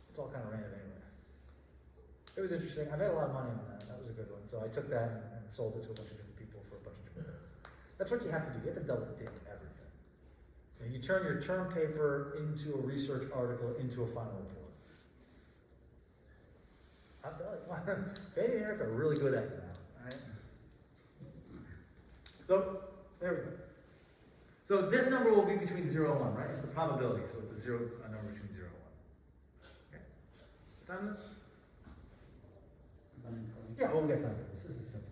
it's all kind of random anyway. It was interesting. I made a lot of money on that. That was a good one. So I took that and sold it to a bunch of different people for a bunch of different things. That's what you have to do. You have to double dip everything. And you turn your term paper into a research article into a final report. I'll tell you, Betty and Eric are really good at it now. Right? So there we go. So this number will be between 0 and 1, right? It's the probability. So it's a number between 0 and 1. Okay. Time? Yeah, well, we got time for this. This is simple.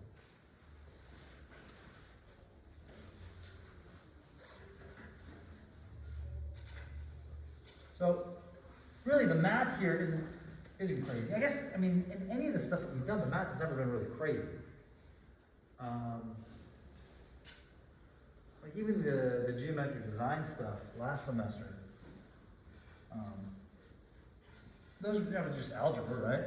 So, really, the math here isn't crazy. I guess, in any of the stuff that we've done, the math has never been really crazy. Like even the geometric design stuff last semester, those were just algebra, right?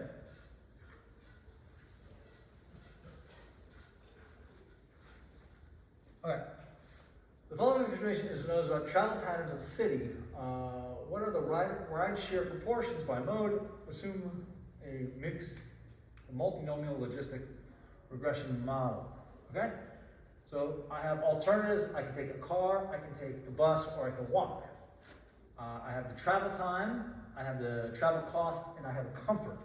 Okay. The following information is known about travel patterns of a city. What are the ride share proportions by mode? Assume a mixed multinomial logistic regression model. Okay? So I have alternatives. I can take a car, I can take the bus, or I can walk. I have the travel time, I have the travel cost, and I have comfort.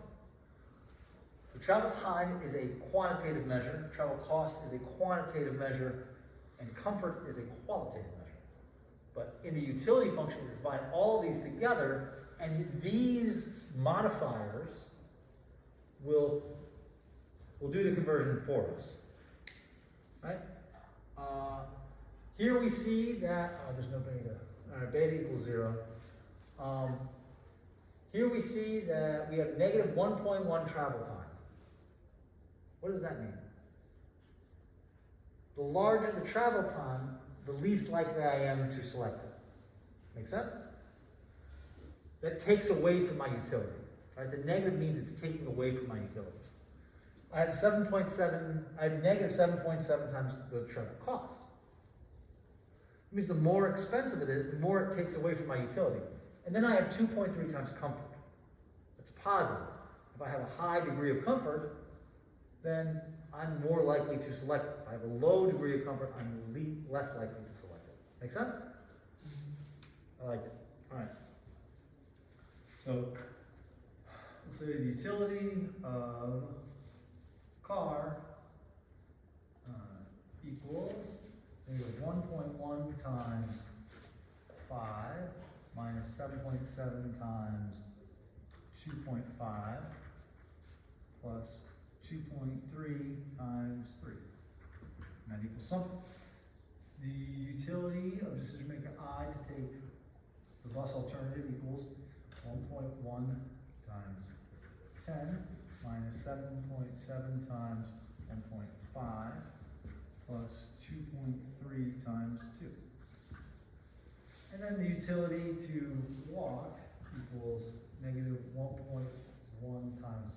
The travel time is a quantitative measure, travel cost is a quantitative measure, and comfort is a qualitative measure. But in the utility function, we combine all of these together, and these modifiers will do the conversion for us. Right? Here we see that, there's no beta. All right, beta equals 0. Here we see that we have negative 1.1 travel time. What does that mean? The larger the travel time, the least likely I am to select it. Make sense? That takes away from my utility. Right? The negative means it's taking away from my utility. I have 7.7, I have negative 7.7 times the travel cost. It means the more expensive it is, the more it takes away from my utility. And then I have 2.3 times comfort. That's positive. If I have a high degree of comfort, then I'm more likely to select it. If I have a low degree of comfort, I'm less likely to select it. Make sense? I like it. All right. So, let's say the utility of car equals negative 1.1 times 5 minus 7.7 times 2.5 plus 2.3 times 3. And that equals something. The utility of decision maker I to take the bus alternative equals 1.1 times 10 minus 7.7 times 1.5 plus 2.3 times 2. And then the utility to walk equals negative 1.1 times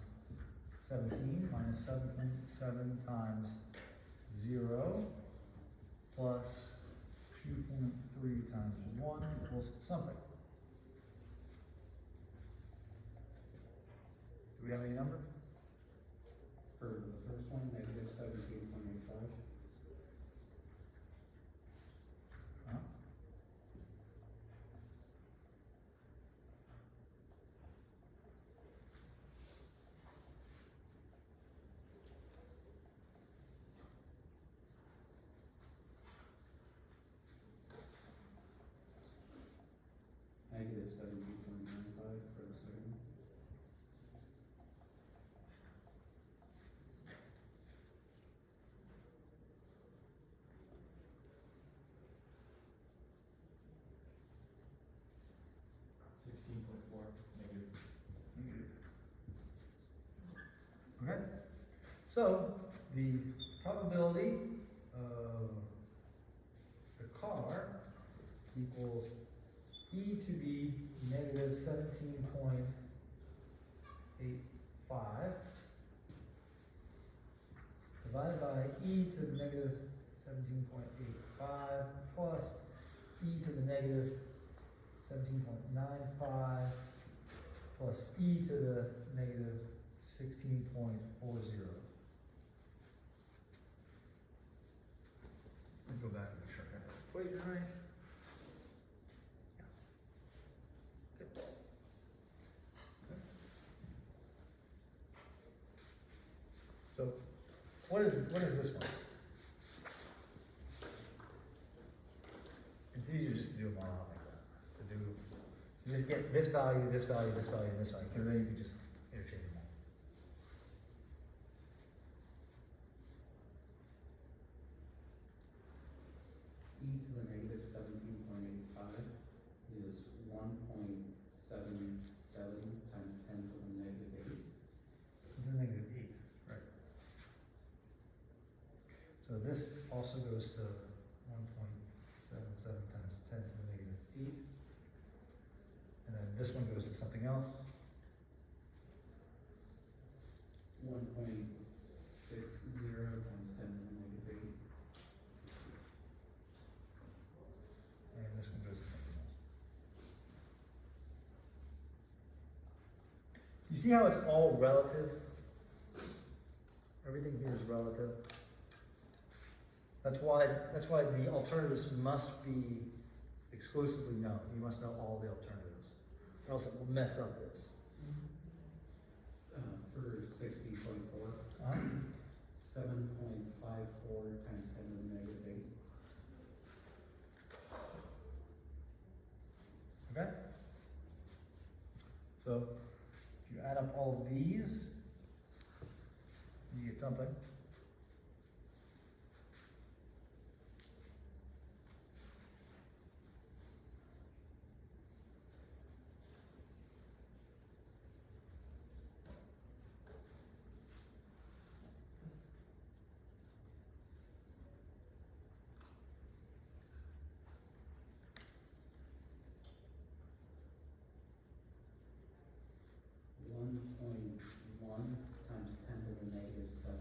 17 minus 7.7 times 0 plus 2.3 times 1 equals something. Do we have any number? For the first one, negative 17.85. Huh? Negative 17.95 for the second one. Okay. So the probability of the car equals e to the negative 17.85 divided by e to the negative 17.85 plus e to the negative 17.95 plus e to the negative 16.40. Let me go back and make sure I got that equation right. Yeah. Good. Okay. So, what is this one? It's easier just to do a model like that. You just get this value, this value, this value, and this value, because then you can just interchange them all. E to the negative 17.85 is 1.77 times 10 to the negative 8. To the negative 8, right. So this also goes to 1.77 times 10 to the negative 8. And then this one goes to something else. 1.60 times 10 to the negative 8. You see how it's all relative? Everything here is relative. That's why the alternatives must be exclusively known. You must know all the alternatives, or else it will mess up this. For 60.4, Uh-huh. 7.54 times 10 to the negative 8. Okay? So, if you add up all of these, you get something. .1 times 10 to the negative 7.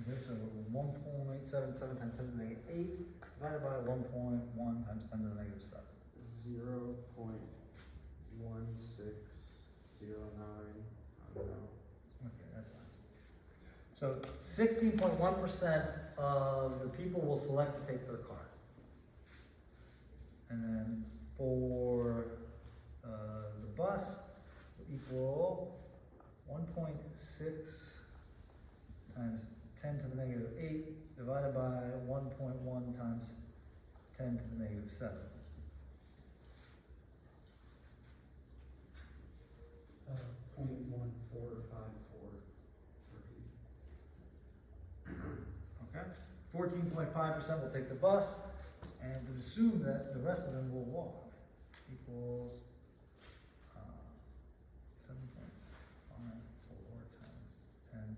Okay, so 1.877 times 10 to the negative 8 divided by 1.1 times 10 to the negative 7. 0.1609. I don't know. Okay, that's fine. So 16.1% of the people will select to take their car. And then for the bus will equal 1.6 times 10 to the negative 8 divided by 1.1 times 10 to the negative 7. 0.1454. Okay? 14.5% will take the bus, and we assume that the rest of them will walk. Equals 7.54 times 10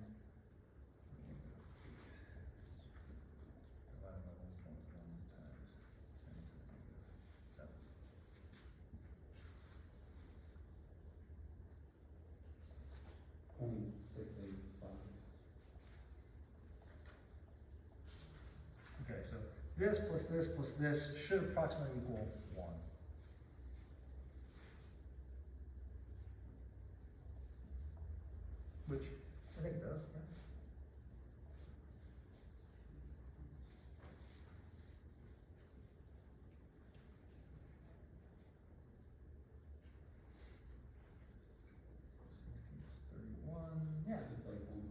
divided by 1.1 times 10 to the negative 7. .685. Okay, so this plus this should approximately equal 1. Which I think it does, right? Yeah. It's like 1.001.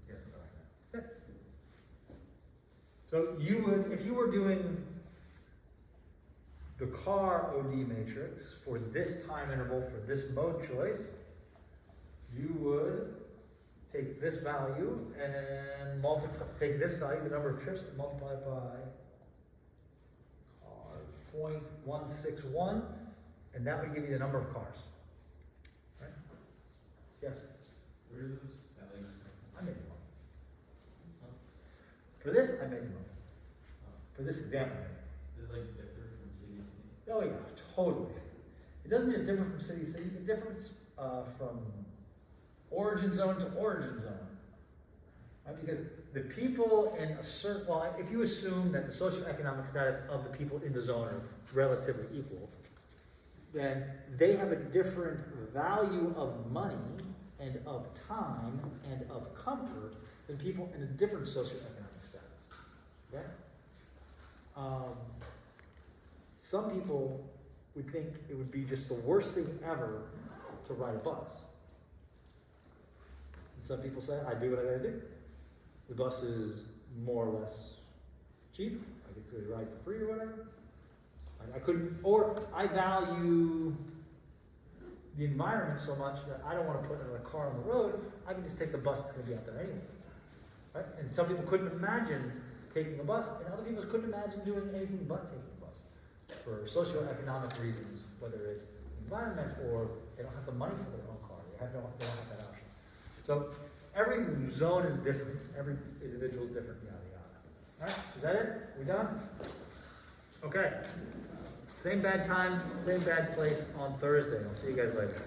Yeah, something like that. Good. So you would, if you were doing the car OD matrix for this time interval for this mode choice, you would take this value and take this value, the number of trips, and multiply it by 0.161, and that would give you the number of cars. Right? Yes? Where are those values? I made them up. For this, I made them up. For this example, I made them up. Is it like different from city to city? Oh yeah, totally. It doesn't just differ from city to city, it differs from origin zone to origin zone. Right? Because the people in a certain, well, if you assume that the socioeconomic status of the people in the zone are relatively equal, then they have a different value of money and of time and of comfort than people in a different socioeconomic status. Okay? Some people would think it would be just the worst thing ever to ride a bus. And some people say, I do what I gotta do. The bus is more or less cheap. I get to ride for free or whatever. I couldn't, or I value the environment so much that I don't want to put another car on the road. I can just take the bus that's going to be out there anyway. Right? And some people couldn't imagine taking a bus, and other people couldn't imagine doing anything but taking a bus for socioeconomic reasons, whether it's environment or they don't have the money for their own car. They don't have that option. So every zone is different. Every individual is different. Yada yada. All right, is that it? We done? Okay. Same bad time, same bad place on Thursday. I'll see you guys later.